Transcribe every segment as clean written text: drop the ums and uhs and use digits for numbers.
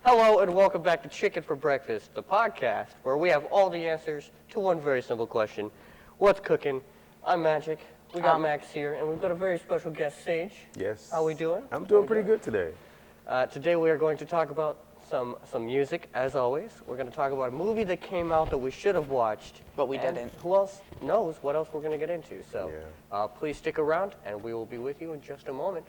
Hello and welcome back to Chicken for Breakfast, the podcast where we have all the answers to one very simple question. What's cooking? I'm Magic. We got Max here, and we've got a very special guest, Sage. Yes. How we doing? I'm doing pretty good today. Today we are going to talk about some music, as always. We're going to talk about a movie that came out that we should have watched. But we and didn't. Who else knows what else we're going to get into? So Yeah. please stick around, and we will be with you in just a moment.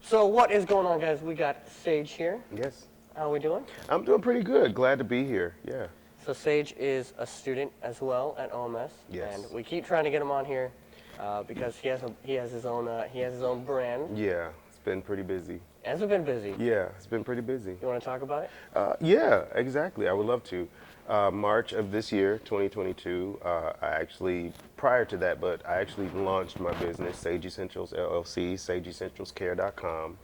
So what is going on, guys? We got Sage here. Yes. How are we doing? I'm doing pretty good. Glad to be here. Yeah. So Sage is a student as well at OMS. Yes. And we keep trying to get him on here because he has his own brand. Yeah. It's been pretty busy. Has it been busy? Yeah. It's been pretty busy. You want to talk about it? Yeah, exactly. I would love to. March of this year, 2022, prior to that, but I actually launched my business, Sage Essentials LLC, sageessentialscare.com.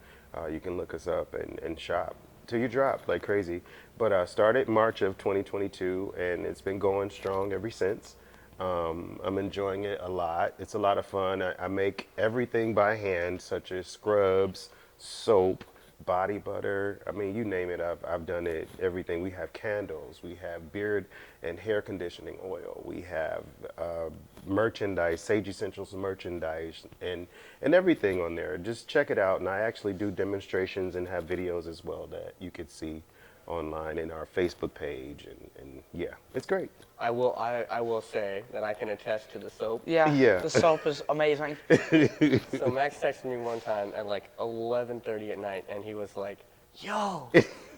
You can look us up and shop till you drop like crazy. But I started March of 2022, and it's been going strong ever since. I'm enjoying it a lot. It's a lot of fun. I make everything by hand, such as scrubs, soap, body butter. I mean, you name it, I've done it, everything. We have candles, we have beard and hair conditioning oil, we have merchandise, Sage Essentials merchandise, and everything on there. Just check it out, and I actually do demonstrations and have videos as well that you could see online in our Facebook page, and yeah, it's great. I will say that I can attest to the soap. Yeah. The soap is amazing. So Max texted me one time at like 11:30 at night, and he was like, "Yo,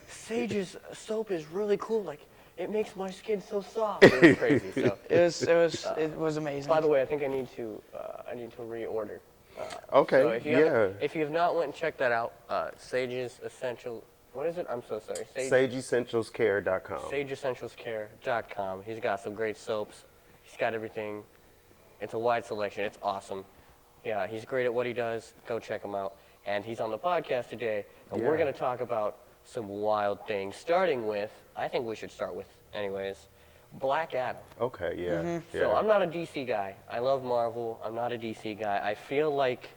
Sage's soap is really cool. Like, it makes my skin so soft." It was crazy. So, It was amazing. by the way, I think I need to reorder. Okay, So if you yeah. if you have not went and checked that out, Sage's Essential. What is it? I'm so sorry. SageEssentialsCare.com. SageEssentialsCare.com. He's got some great soaps. He's got everything. It's a wide selection. It's awesome. Yeah, he's great at what he does. Go check him out. And he's on the podcast today, and we're Yeah. going to talk about some wild things, starting with, I think we should start with, anyways, Black Adam. Okay, yeah. Yeah. So I'm not a DC guy. I love Marvel. I'm not a DC guy. I feel like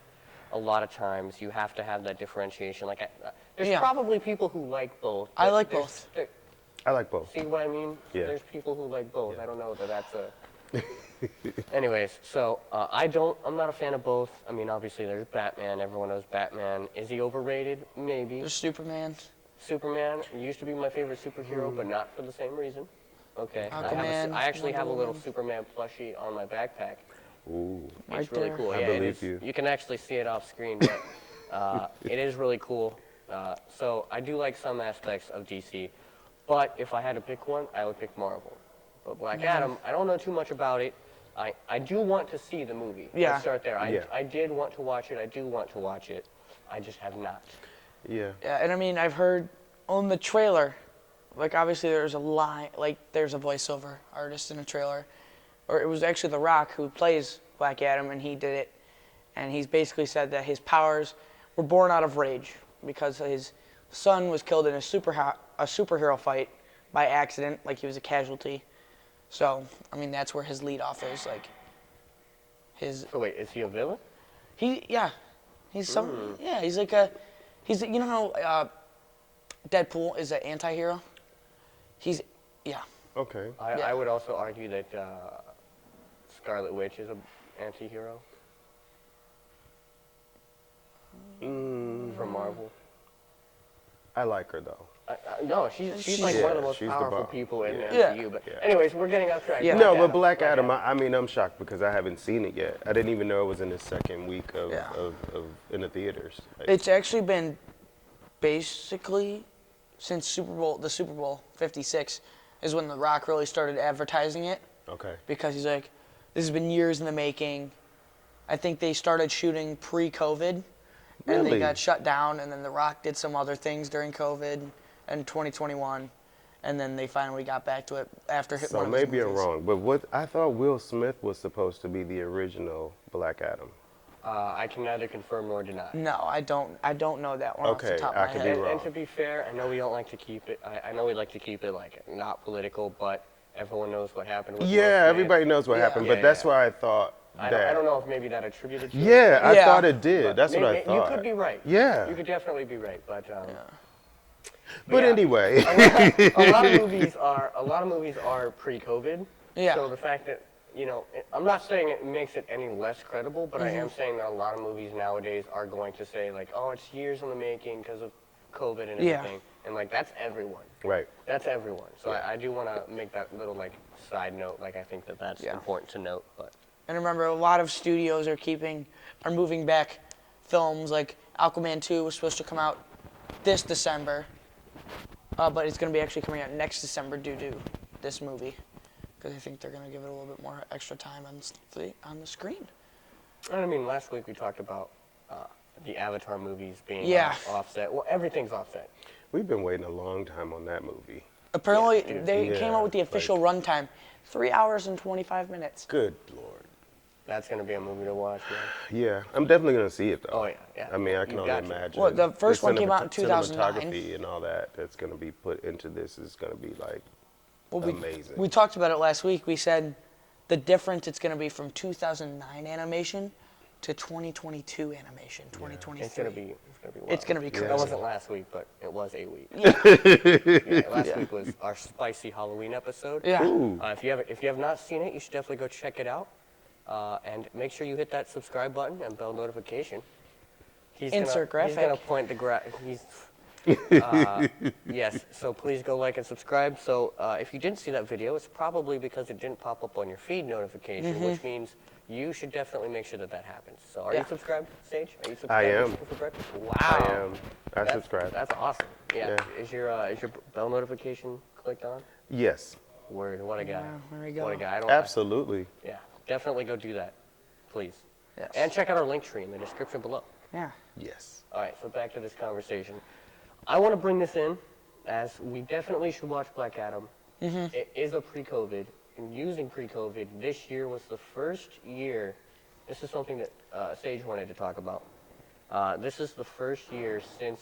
a lot of times you have to have that differentiation. Like, there's Yeah. probably people who like both. I but like there's- both. there- I like both. See what I mean? Yeah. There's people who like both. Yeah. I don't know that that's a... Anyways, so I'm not a fan of both. I mean, obviously there's Batman. Everyone knows Batman. Is he overrated? Maybe. There's Superman. Superman used to be my favorite superhero, but not for the same reason. Okay. Aquaman, I actually have a Wonder little Woman. Superman plushie on my backpack. Ooh. It's Right really there. cool. I Yeah, it believe is. you. You can actually see it off screen, but it is really cool. So I do like some aspects of DC, but if I had to pick one, I would pick Marvel. But Black Adam, I don't know too much about it. I do want to see the movie. Yeah. Let's start there. Yeah. I did want to watch it. I do want to watch it. I just have not. Yeah. Yeah, and I mean, I've heard on the trailer, like obviously there's a line, like there's a voiceover artist in the trailer, or it was actually The Rock who plays Black Adam, and he did it, and he's basically said that his powers were born out of rage because his son was killed in a superhero fight by accident, like he was a casualty. So, I mean, that's where his lead off is, like, his, So wait, is he a villain? he's some, yeah, he's like you know how Deadpool is an anti-hero? Yeah. Okay. I would also argue that Scarlet Witch is an anti-hero from Marvel. I like her though. No, she's like one of the most she's the powerful bomb. people in the Yeah. MCU. But Yeah. anyways, we're getting off track. Yeah. No, but Black Adam, I mean, I'm shocked because I haven't seen it yet. I didn't even know it was in the second week of in the theaters. Like, It's actually been basically since the Super Bowl 56 is when The Rock really started advertising it, okay. because he's like, this has been years in the making. I think they started shooting pre-COVID, and they Really? got shut down, and then The Rock did some other things during COVID and 2021, and then they finally got back to it after So one of his maybe I'm movies. wrong, but what I thought Will Smith was supposed to be the original Black Adam. I can neither confirm nor deny. No, I don't know that one off Okay, the top of I my could head. be wrong. And to be fair, I know we don't like to keep it. I know we like to keep it like not political, but everyone knows what happened with Will Yeah, Smith. everybody knows what Yeah. happened, Yeah, but that's yeah. why I thought that. I don't know if maybe that attributed to it. Yeah, I Yeah. thought it did. But That's what I maybe- thought. You could be right. Yeah. You could definitely be right, but But yeah. anyway. a lot of movies are pre-COVID. Yeah. So the fact that I'm not saying it makes it any less credible, but I am saying that a lot of movies nowadays are going to say like, oh, it's years in the making because of COVID and Yeah. everything, and like that's everyone. Right. That's everyone. So Yeah. I do want to make that little like side note. Like I think that that's Yeah. important to note. But And remember, a lot of studios are moving back films. Like Aquaman 2 was supposed to come out this December, but it's going to be actually coming out next December due to this movie, because I think they're going to give it a little bit more extra time on the screen. I mean, last week we talked about the Avatar movies being Yeah. offset. Well, everything's offset. We've been waiting a long time on that movie. Apparently, Yeah, dude. they came Yeah, out with the official runtime, 3 hours and 25 minutes. Good Lord. That's gonna be a movie to watch, man. Yeah, I'm definitely gonna see it though. Oh, yeah. I mean, I can You've only got to. imagine. Well, the first one came out in 2009. Cinematography and all that's gonna be put into this is gonna be like Well, amazing. We talked about it last week. We said the difference it's going to be from 2009 animation to 2022 animation, 2023. It's gonna be. Wild. It's gonna be That crazy. wasn't last week, but it was a week. Yeah, last week was our spicy Halloween episode. Yeah. Ooh. If you have not seen it, you should definitely go check it out. And make sure you hit that subscribe button and bell notification. Insert He's gonna graphic. point the yes. So please go like and subscribe. So if you didn't see that video, it's probably because it didn't pop up on your feed notification, which means you should definitely make sure that happens. So are Yeah. you subscribed, Sage? Are you subscribed? I am. Subscribed? Wow. I am. I That's- subscribe. That's awesome. Yeah. Yeah. Is your bell notification clicked on? Yes, Word. What a guy. Yeah, there we go. What a guy. I don't. absolutely. Yeah. Definitely go do that, please. Yes. And check out our link tree in the description below. Yeah. Yes. All right. So back to this conversation. I want to bring this in, as we definitely should watch Black Adam. It is a pre-COVID, and using pre-COVID, this year was the first year. This is something that Sage wanted to talk about. This is the first year since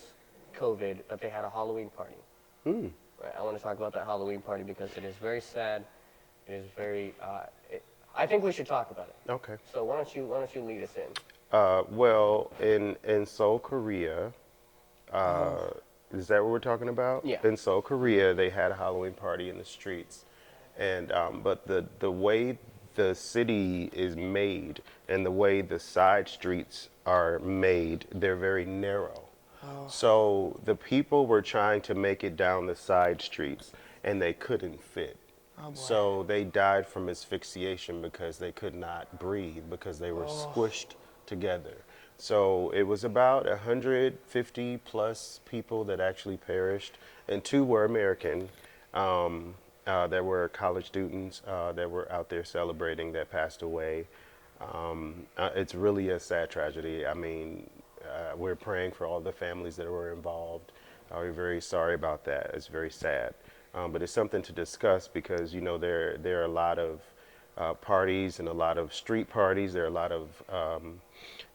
COVID that they had a Halloween party. Right, I want to talk about that Halloween party because it is very sad. It is very. I think we should talk about it. Okay. So why don't you lead us in? Well, in Seoul, Korea, is that what we're talking about? Yeah. In Seoul, Korea, they had a Halloween party in the streets, and but the way the city is made and the way the side streets are made, they're very narrow. So the people were trying to make it down the side streets, and they couldn't fit. So they died from asphyxiation because they could not breathe because they were squished together. So it was about 150 plus people that actually perished, and 2 were American. There were college students that were out there celebrating that passed away. It's really a sad tragedy. I mean, we're praying for all the families that were involved. We're very sorry about that. It's very sad. But it's something to discuss because, there are a lot of parties and a lot of street parties. There are a lot of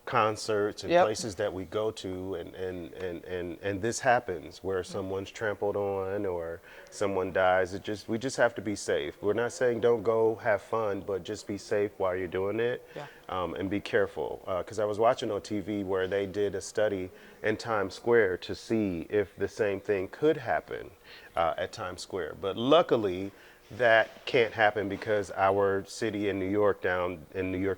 concerts and Yep. places that we go to, and this happens where someone's trampled on or someone dies. We just have to be safe. We're not saying don't go have fun, but just be safe while you're doing it. Yeah. And be careful. Because I was watching on TV where they did a study in Times Square to see if the same thing could happen at Times Square. But luckily, that can't happen because our city in New York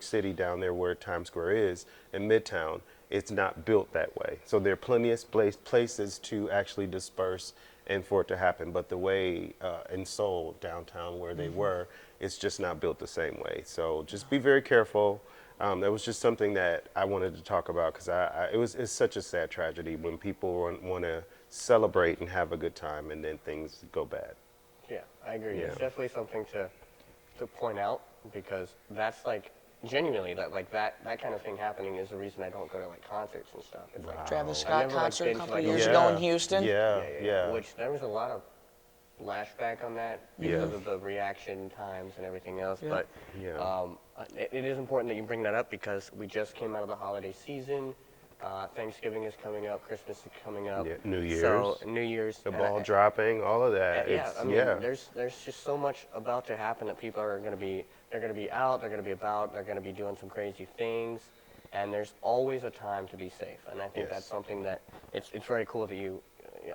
City down there where Times Square is in Midtown, it's not built that way. So there are plenty of places to actually disperse and for it to happen. But the way in Seoul, downtown where they were, it's just not built the same way. So just be very careful. That was just something that I wanted to talk about because it's such a sad tragedy when people want to celebrate and have a good time and then things go bad. Yeah, I agree. Yeah. It's definitely something to point out because that's like genuinely that kind of thing happening is the reason I don't go to like concerts and stuff. It's like Travis I've Scott never, like, concert a been to, couple like, a- years ago in Houston. Yeah. Which there was a lot of lashback on that because of the reaction times and everything else. But Yeah. it is important that you bring that up because we just came out of the holiday season. Thanksgiving is coming up. Christmas is coming up. Yeah, New So Year's. New Year's. The and ball dropping, all of that. yeah, It's, I mean, yeah. there's just so much about to happen that people are they're gonna be out, they're gonna be about, they're gonna be doing some crazy things, and there's always a time to be safe. And I think Yes. that's something that it's very cool that you.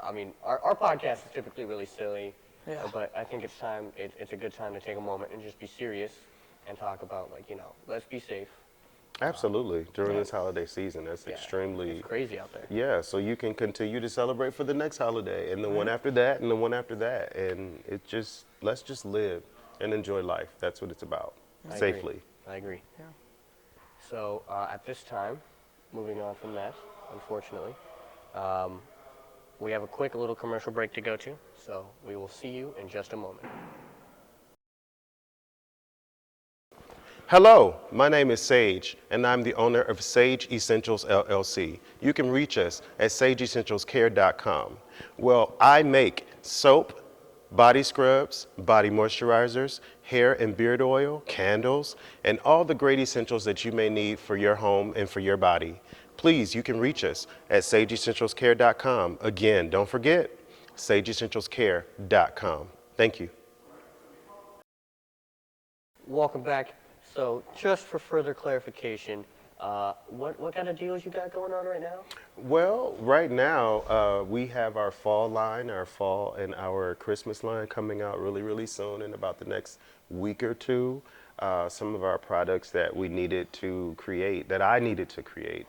I mean, our podcast is typically really silly, Yeah. but I think it's time. It's a good time to take a moment and just be serious and talk about, like, let's be safe. Absolutely. During this holiday season, that's Yeah, extremely. it's crazy out there. Yeah, so you can continue to celebrate for the next holiday and the one after that and the one after that. And let's just live and enjoy life. That's what it's about. I Safely. agree. I agree. Yeah. So at this time, moving on from that, unfortunately, we have a quick little commercial break to go to. So we will see you in just a moment. Hello, my name is Sage, and I'm the owner of Sage Essentials LLC. You can reach us at sageessentialscare.com. Well, I make soap, body scrubs, body moisturizers, hair and beard oil, candles, and all the great essentials that you may need for your home and for your body. Please, you can reach us at sageessentialscare.com. Again, don't forget, sageessentialscare.com. Thank you. Welcome back. So just for further clarification, what kind of deals you got going on right now? Well, right now, we have our fall line, our fall and our Christmas line coming out really, really soon in about the next week or two. Some of our products that we needed to create, that I needed to create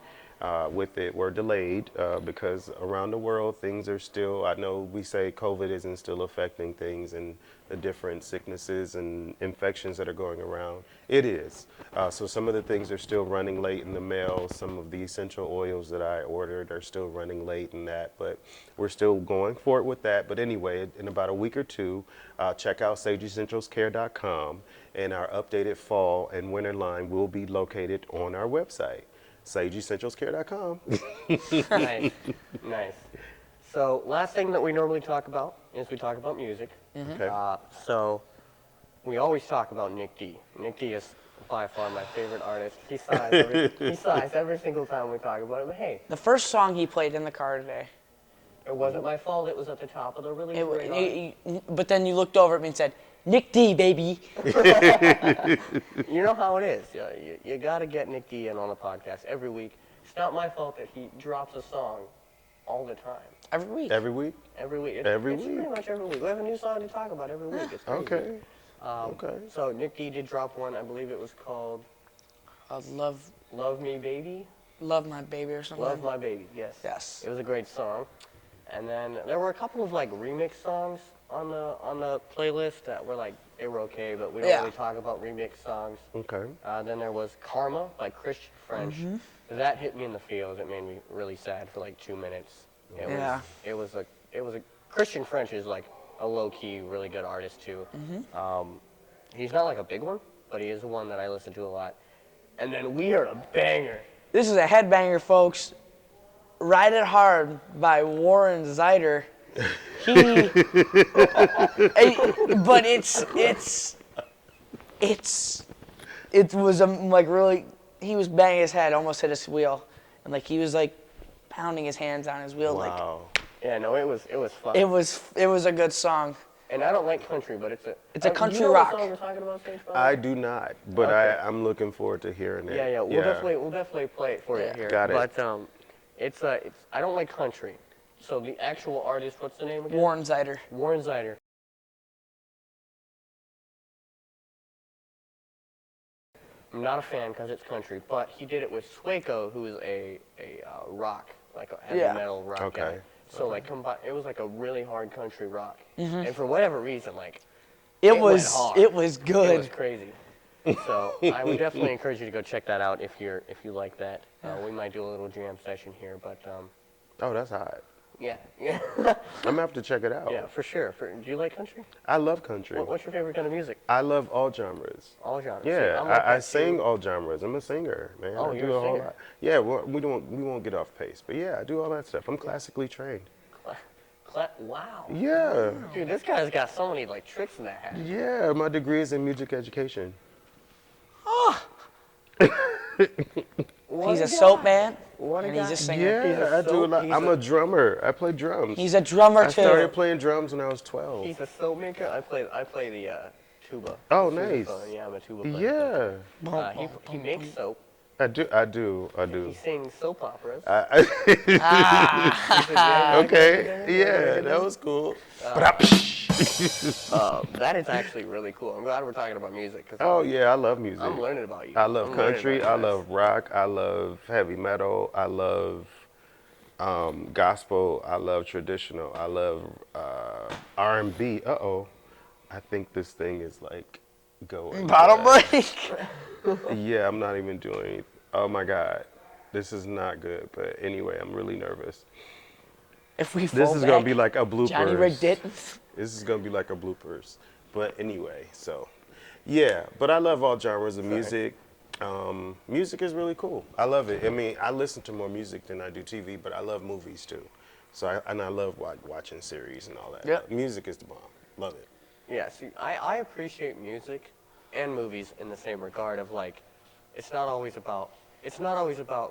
with it, were delayed because around the world things are still, I know we say COVID isn't still affecting things and the different sicknesses and infections that are going around. It is. So some of the things are still running late in the mail. Some of the essential oils that I ordered are still running late in that, but we're still going for it with that. But anyway, in about a week or two, check out sageessentialscare.com, and our updated fall and winter line will be located on our website, sageessentialscare.com. Nice, nice. So last thing that we normally talk about is we talk about music. Okay. So we always talk about Nick D. Nick D is by far my favorite artist. He sighs every single time we talk about it. But hey, The first song he played in the car today. it wasn't my fault. It was at the top of the release radar. But then you looked over at me and said, Nick D, baby. You know how it is. You got to get Nick D in on the podcast every week. It's not my fault that he drops a song all the time. Every week. Every week? Every week. Every it's week. pretty much every week. We have a new song to talk about every week. It's crazy. Okay. Okay. So Nick D did drop one. I believe it was called Love Me Baby. My Baby or something. Love My Baby, yes. Yes. It was a great song. And then there were a couple of like remix songs on the playlist that were like, they were okay, but we don't Yeah. really talk about remix songs. Okay. Then there was Karma by Christian French. That hit me in the feels. It made me really sad for like 2 minutes. Yeah. It was a Christian French is like a low key, really good artist too. He's not like a big one, but he is one that I listen to a lot. And then We Heard a Banger. This is a headbanger, folks. Ride It Hard by Warren Zidar. But it was like really, he was banging his head, almost hit his wheel. And like he was like pounding his hands on his wheel. Wow. Yeah, no, it was fun. Like it was a good song. And I don't like country, but it's a country you know rock. What song we're talking about, Sage? I do not, but Okay. I'm looking forward to hearing it. Yeah, we'll definitely play it for you here. Got it. But it's I don't like country. So the actual artist, what's the name again? Warren Zidar. Warren Zidar. I'm not a fan because it's country, but he did it with Swaco, who is a rock, like a heavy Yeah. metal rock Okay. guy. So like it was like a really hard country rock, and for whatever reason, like It went was hard. good. It was crazy. So I would definitely encourage you to go check that out if you like that. We might do a little jam session here, but Oh, that's hot. yeah, I'm gonna have to check it out. yeah, for sure. Do you like country? I love country. What's your favorite kind of music? I love all genres. All genres. Yeah, I'm like I that sing too. all genres. I'm a singer, man. Oh, I you're do a a whole singer. lot. Yeah, we won't get off pace, but yeah, I do all that stuff. I'm classically trained. Wow. Yeah, Dude, this guy's got so many like tricks in that hat. yeah. My degree is in music education. He's a soap man, What a and he's guy. a singer. He's a Yeah, I do a soap- lot. he's I'm a- a drummer. I play drums. He's a drummer I too. started playing drums when I was 12. He's a soap maker. I play the tuba. Oh, The nice. sousaphone. Yeah, I'm a tuba player. Yeah, He makes soap. I do. He sings soap operas. Okay, yeah, that was cool. That is actually really cool. I'm glad we're talking about music. 'Cause Oh yeah, I love music. I'm learning about you. I love I'm learning country. about I you love rock. I love heavy metal. I love gospel. I love traditional. I love R&B. I think this thing is like going. Bottle bad. break. Yeah, I'm not even doing. Oh my God, this is not good. But anyway, I'm really nervous. If we This fall is gonna back, be like a bloopers. Johnny Rig Denton. This is gonna be like a bloopers. But anyway, so yeah. But I love all genres of music. Music is really cool. I love it. I mean, I listen to more music than I do TV, but I love movies too. So I love watching series and all that. Yep. Music is the bomb. Love it. Yeah, see, I appreciate music and movies in the same regard of like, it's not always about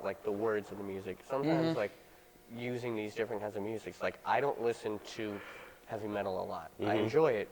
like the words of the music. Sometimes like using these different kinds of music. Like I don't listen to heavy metal a lot. I enjoy it,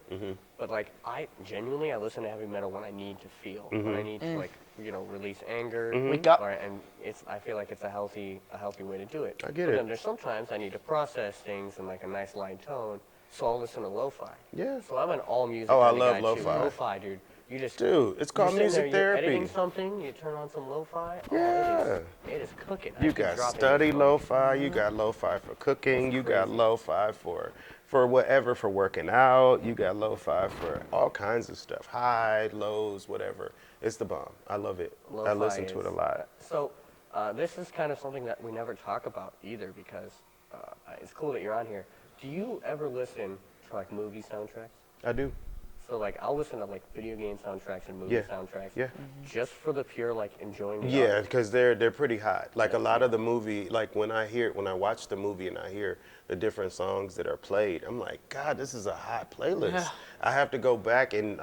but like I listen to heavy metal when I need to feel, when I need to like release anger. Wake up. And I feel like it's a healthy way to do it. I get But it. then there's sometimes I need to process things in like a nice light tone, so I'll listen to lo-fi. Yeah. So I'm an all music. Oh, I kind of love guy, too. lo-fi. Lo-fi, dude. You just Dude, it's called you're sitting music there, you're therapy. editing something, you turn on some lo-fi. Yeah. It is cooking. I You keep got dropping study it. lo-fi, you got lo-fi for cooking, you got crazy. lo-fi for whatever, for working out, you got lo-fi for all kinds of stuff, high, lows, whatever. It's the bomb. I love it. I Lo-fi listen to it a is- lot. So this is kind of something that we never talk about either because it's cool that you're on here. Do you ever listen to like movie soundtracks? I do. So like I'll listen to like video game soundtracks and movie Yeah. soundtracks. Yeah. Just for the pure like enjoying the Yeah, art. because they're pretty hot. Like a lot of the movie, like when I watch the movie and I hear the different songs that are played, I'm like, God, this is a hot playlist. Yeah. I have to go back and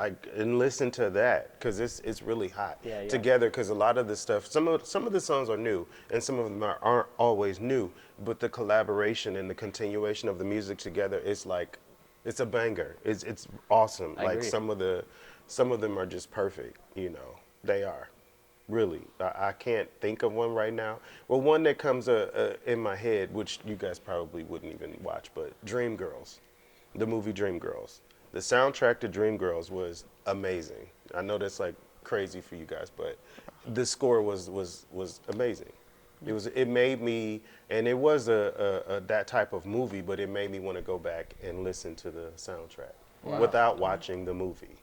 listen to that because it's really hot Yeah, yeah. together. Because a lot of the stuff, some of the songs are new and some of them aren't always new, but the collaboration and the continuation of the music together is like, it's a banger. It's awesome. I Like agree. some of them are just perfect. They are. Really, I can't think of one right now. Well, one that comes in my head, which you guys probably wouldn't even watch, but Dreamgirls, the movie Dreamgirls. The soundtrack to Dreamgirls was amazing. I know that's like crazy for you guys, but the score was amazing. It made me, and it was a that type of movie, but it made me want to go back and listen to the soundtrack without watching the movie.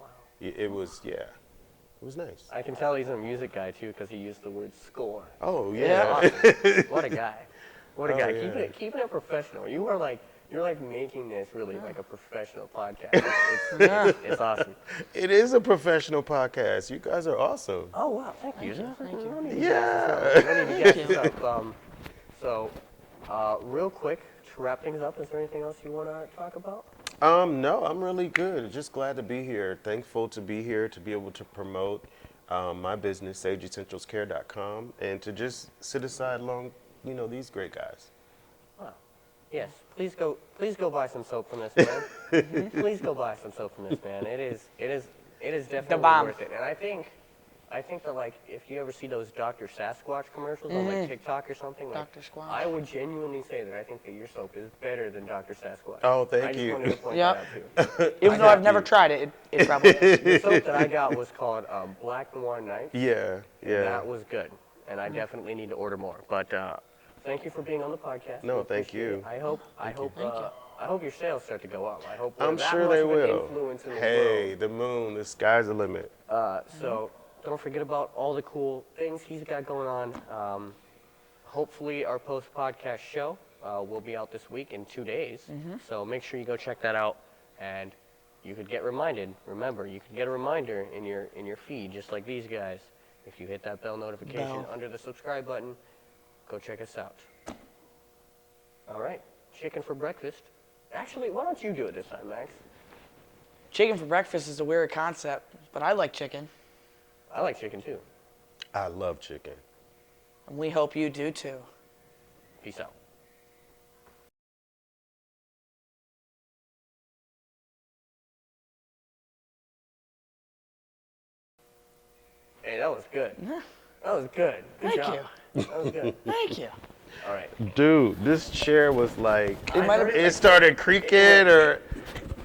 Wow. It was nice. I can tell he's a music guy too because he used the word score. Oh Yeah. yeah. Awesome. What a guy. What a Oh, guy. yeah. Keeping it professional. You're like making this really like a professional podcast. It's awesome. It is a professional podcast. You guys are awesome. Oh wow, thank you. Thank you. No need to Yeah. gas us up. No need to gas us up. So, real quick to wrap things up, is there anything else you want to talk about? No, I'm really good. Just glad to be here. Thankful to be here to be able to promote my business, SageEssentialsCare.com, and to just sit aside along, these great guys. Wow. Yes. Please go buy some soap from this man. Please go buy some soap from this man. It is definitely bomb. worth it. And I think that like if you ever see those Dr. Sasquatch commercials on like TikTok or something, like, Dr. Squatch. I would genuinely say that I think that your soap is better than Dr. Sasquatch. Oh, thank I just you. wanted to point Yep. that out too. Even though I've never tried it, it probably is. The soap that I got was called Black Noir Night. Yeah, yeah. That was good, and I definitely need to order more. But thank you for being on the podcast. No, We thank appreciate you. it. I hope your sales start to go up. I hope I'm that sure much they of an will. influence in the Hey, world. the moon, the sky's the limit. So don't forget about all the cool things he's got going on. Hopefully our post-podcast show will be out this week in 2 days. So make sure you go check that out. And you could get reminded. Remember, you could get a reminder in your feed, just like these guys. If you hit that bell notification Bell. under the subscribe button, go check us out. All right, chicken for breakfast. Actually, why don't you do it this time, Max? Chicken for breakfast is a weird concept, but I like chicken. I like chicken too. I love chicken. And we hope you do too. Peace out. Hey, that was good. That was good. Good Thank job. you. That was good. Thank you. All right. Dude, this chair was like, It might have been- it started creaking, or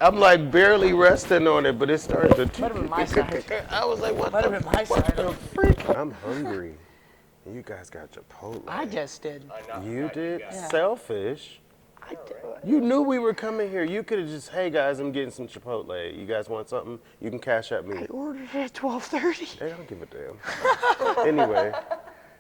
I'm like barely resting on it, but it started to. Might have been my side. I was like, what Might the, have been my what side. the freak? I'm hungry. You guys got Chipotle. I just did. You did? Yeah. Selfish. I did. You knew we were coming here. You could have just, hey guys, I'm getting some Chipotle. You guys want something? You can cash at me. I ordered it at 12:30. They don't give a damn. Anyway,